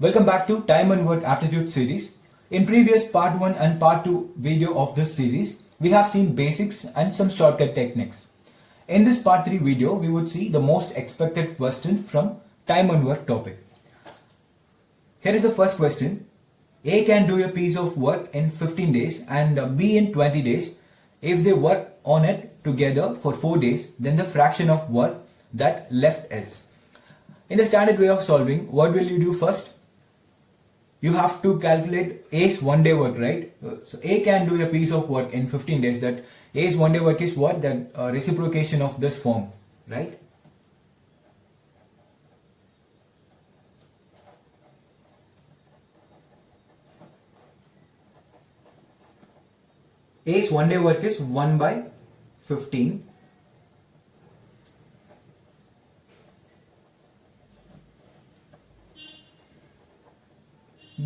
Welcome back to Time and Work Aptitude series. In previous part 1 and part 2 video of this series, we have seen basics and some shortcut techniques. In this part 3 video, we would see the most expected question from Time and Work topic. Here is the first question. A can do a piece of work in 15 days and B in 20 days. If they work on it together for 4 days, then the fraction of work that left is. In the standard way of solving, what will you do first? You have to calculate A's 1 day work, right? So A can do a piece of work in 15 days. That A's 1 day work is what? That reciprocation of this form, right? A's 1 day work is 1 by 15.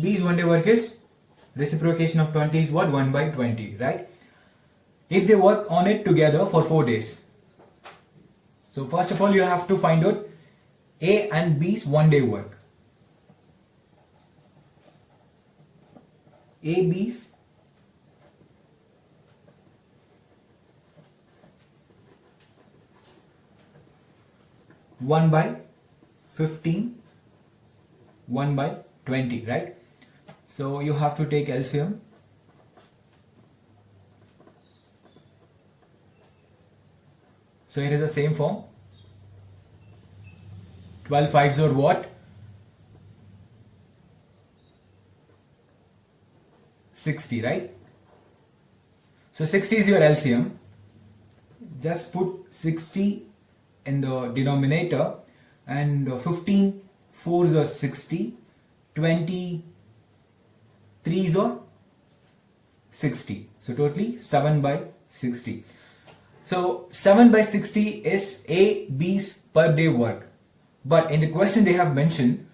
B's 1 day work is reciprocation of 20 is what? 1 by 20, right? If they work on it together for 4 days. So first of all, you have to find out A and B's 1 day work. A, B's 1 by 15, 1 by 20, right? So you have to take LCM. So it is the same form. 12 fives or what? 60, right? So 60 is your LCM. Just put 60 in the denominator and 15 4s are 60, 20 3s are 60. So totally 7 by 60. So 7 by 60 is A, B's per day work. But in the question they have mentioned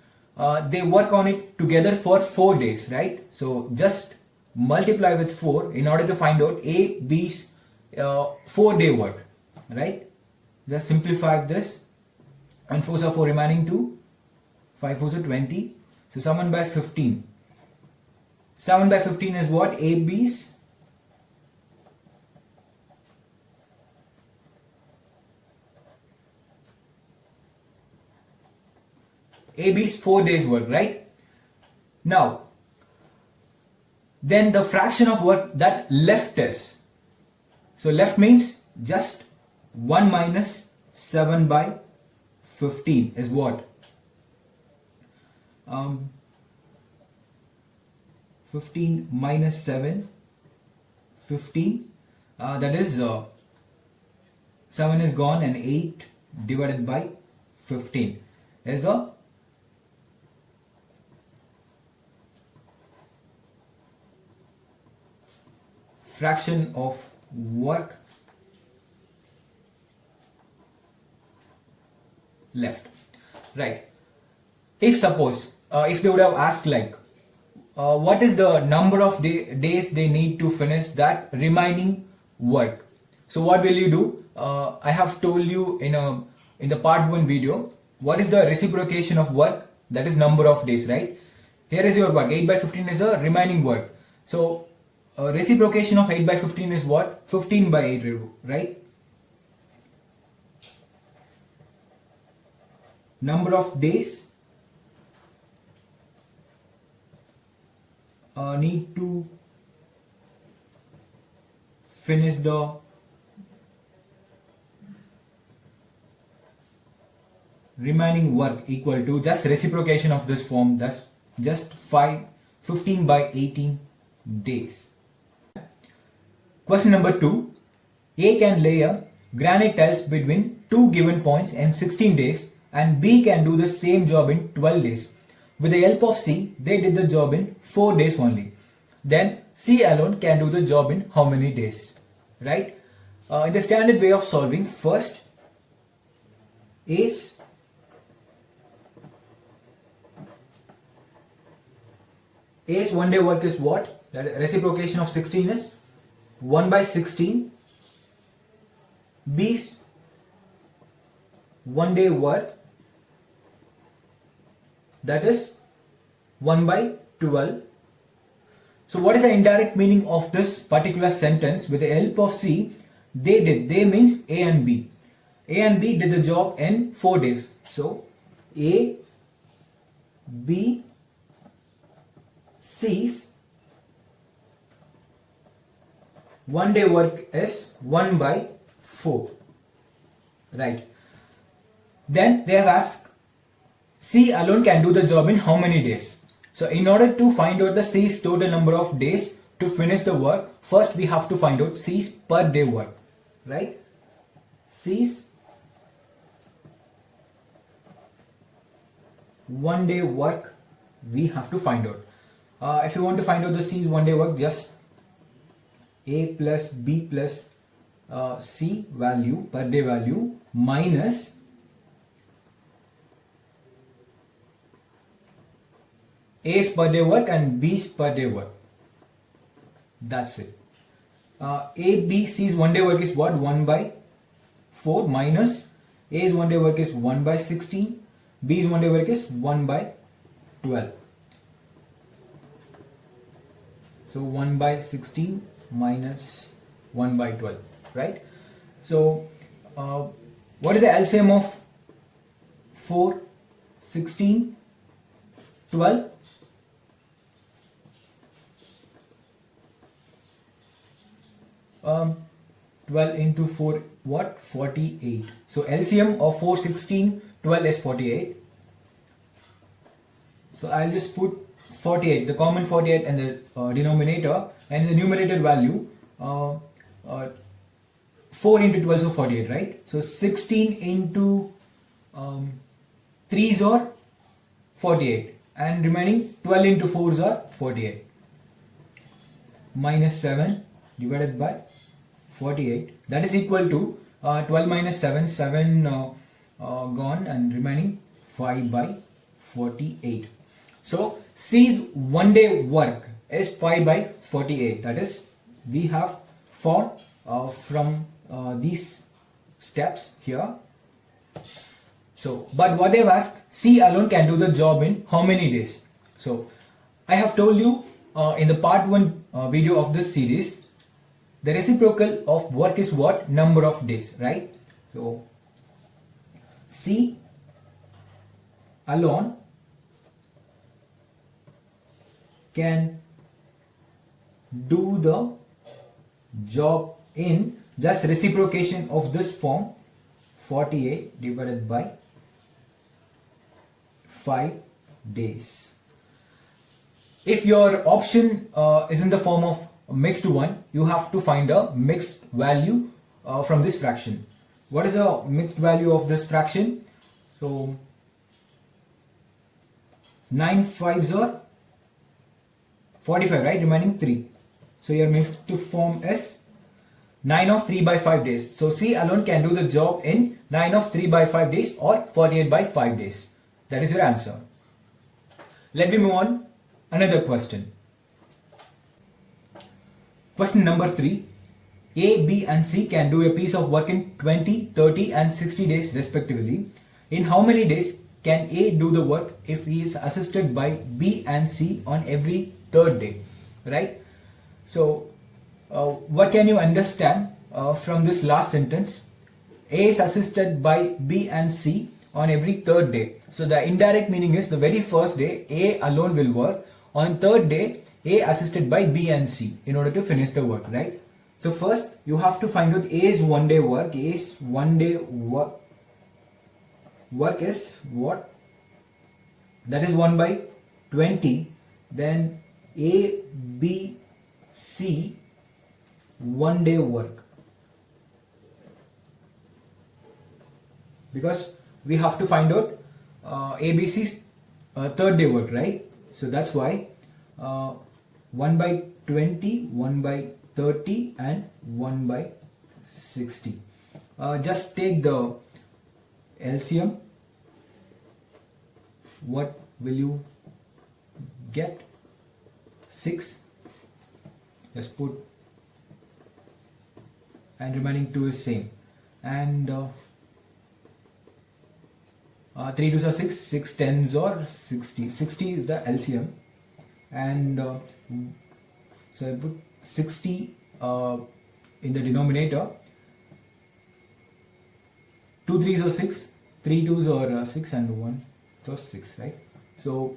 they work on it together for 4 days, right? So just multiply with 4 in order to find out A, B's 4 day work, right? Just simplify this, and 4s are 4 remaining 2, 5 4s are 20, so 7 by 15. 7 by 15 is what? AB's AB's 4 days work, right? Now, then the fraction of work that left is, so left means just 1 minus 7 by 15 is what? 15 minus 7, 15, that is 7 is gone and 8 divided by 15 is the fraction of work left, right? If suppose if they would have asked like what is the number of days they need to finish that remaining work, so what will you do? I have told you in the part 1 video what is the reciprocation of work, that is number of days, right? Here is your work, 8 by 15 is a remaining work, so reciprocation of 8 by 15 is what? 15 by 8, right? Number of days need to finish the remaining work equal to just reciprocation of this form, that's just 15 by 18 days. Question number 2. A can lay a granite tiles between two given points in 16 days and B can do the same job in 12 days. With the help of C, they did the job in 4 days only. Then C alone can do the job in how many days, right? In the standard way of solving, first A's A's 1 day work is what? That reciprocation of 16 is 1 by 16. B's 1 day work, that is 1 by 12. So what is the indirect meaning of this particular sentence? With the help of C, they means A and B. A and B did the job in 4 days. So A, B, C's 1 day work is 1 by 4. Right. Then they have asked C alone can do the job in how many days? So in order to find out the C's total number of days to finish the work, first we have to find out C's per day work. Right? C's 1 day work we have to find out. If you want to find out the C's 1 day work, just A plus B plus C value, per day value, minus A's per day work and B's per day work. That's it. A, B, C's 1 day work is what? 1 by 4 minus A's 1 day work is 1 by 16. B's 1 day work is 1 by 12. So 1 by 16 minus 1 by 12, right? So what is the LCM of 4, 16, 12? Um, 12 into 4, what? 48. So LCM of 4, 16, 12 is 48. So I'll just put 48, the common 48 and the denominator, and the numerator value 4 into 12, so 48, right? So 16 into 3s are 48, and remaining 12 into 4s are 48. Minus 7 divided by 48, that is equal to 12 minus 7, 7 gone, and remaining 5 by 48. So C's 1 day work is 5 by 48. That is, we have found from these steps here. So, but what they've asked, C alone can do the job in how many days? So, I have told you in the part 1 video of this series, the reciprocal of work is what? Number of days, right? So, C alone can do the job in just reciprocation of this form, 48 divided by 5 days. If your option is in the form of mixed one, you have to find a mixed value from this fraction. What is the mixed value of this fraction? So 9 5s are 45, right? Remaining 3. So your mixed form is 9 of 3 by 5 days. So C alone can do the job in 9 of 3 by 5 days or 48 by 5 days. That is your answer. Let me move on. Another question. Question number 3. A, B and C can do a piece of work in 20, 30 and 60 days respectively. In how many days can A do the work if he is assisted by B and C on every 3rd day, right? So what can you understand from this last sentence? A is assisted by B and C on every 3rd day. So the indirect meaning is the very first day A alone will work. On 3rd day A assisted by B and C in order to finish the work, right? So first you have to find out A's 1 day work. A's 1 day work is what? That is 1 by 20. Then A, B, C 1 day work, because we have to find out ABC's 3rd day work, right? So that's why 1 by 20, 1 by 30 and 1 by 60. Just take the LCM. What will you get? 6. Just put, and remaining 2 is same, and 3 2s are 6, 6 10s or 60. 60 is the LCM, and so I put 60 in the denominator. 2 3s are 6, 3 2s are 6, and 1 so 6, right? So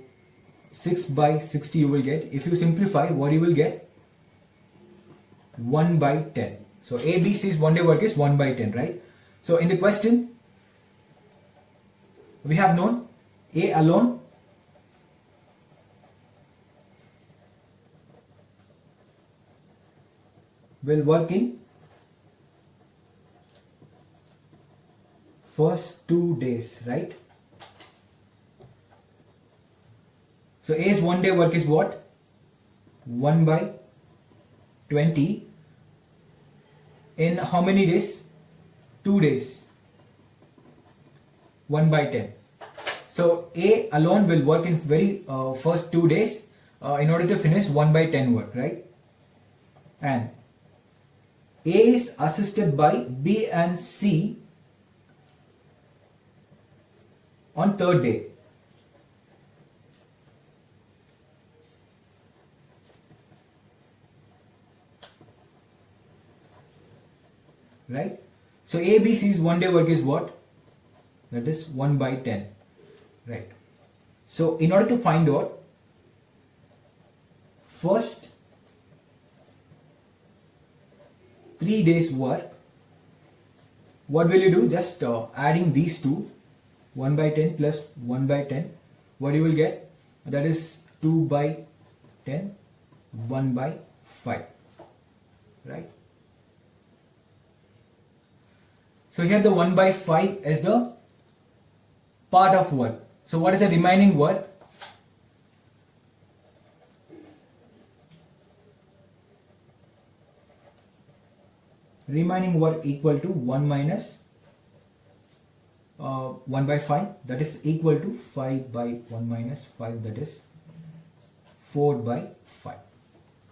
6 by 60 you will get. If you simplify, what you will get? 1 by 10. So ABC's one day work is 1 by 10, right? So in the question, we have known A alone will work in first 2 days, right? So A's one day work is what? 1 by 20 in how many days? 2 days. 1 by 10. So A alone will work in very first 2 days in order to finish 1 by 10 work, right? And A is assisted by B and C on third day. Right? So ABC's one day work is what? That is 1 by 10. Right? So in order to find out first 3 days work, what will you do? Just adding these two, 1 by 10 plus 1 by 10, what you will get? That is 2 by 10, 1 by 5. Right? So here the 1 by 5 is the part of work. So what is the remaining work? Remaining work equal to 1 minus 1 by 5, that is equal to 5 by 1 minus 5, that is 4 by 5.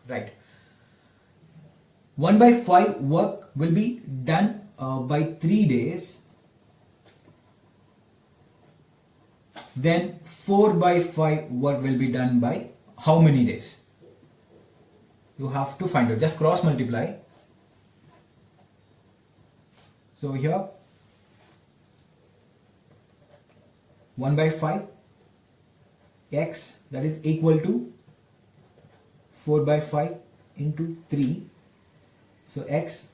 Right. 1 by 5 work will be done by 3 days. Then 4 by 5 work will be done by how many days? You have to find out. Just cross multiply. So here 1 by 5 x, that is equal to 4 by 5 into 3. So x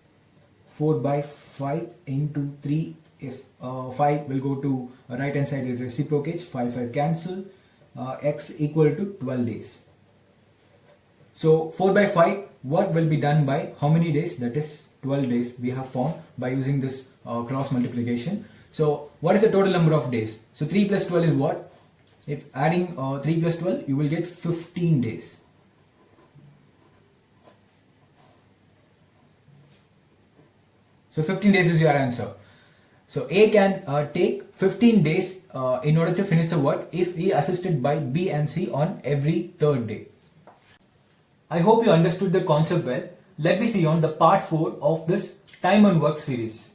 4 by 5 into 3, if 5 will go to right hand side, it reciprocates, 5 cancel, x equal to 12 days. So 4 by 5 work will be done by how many days? That is 12 days we have found by using this cross multiplication. So what is the total number of days? So 3 plus 12 is what? If adding 3 plus 12, you will get 15 days. So 15 days is your answer. So A can take 15 days in order to finish the work if he assisted by B and C on every third day. I hope you understood the concept well. Let me see on the part 4 of this time and work series.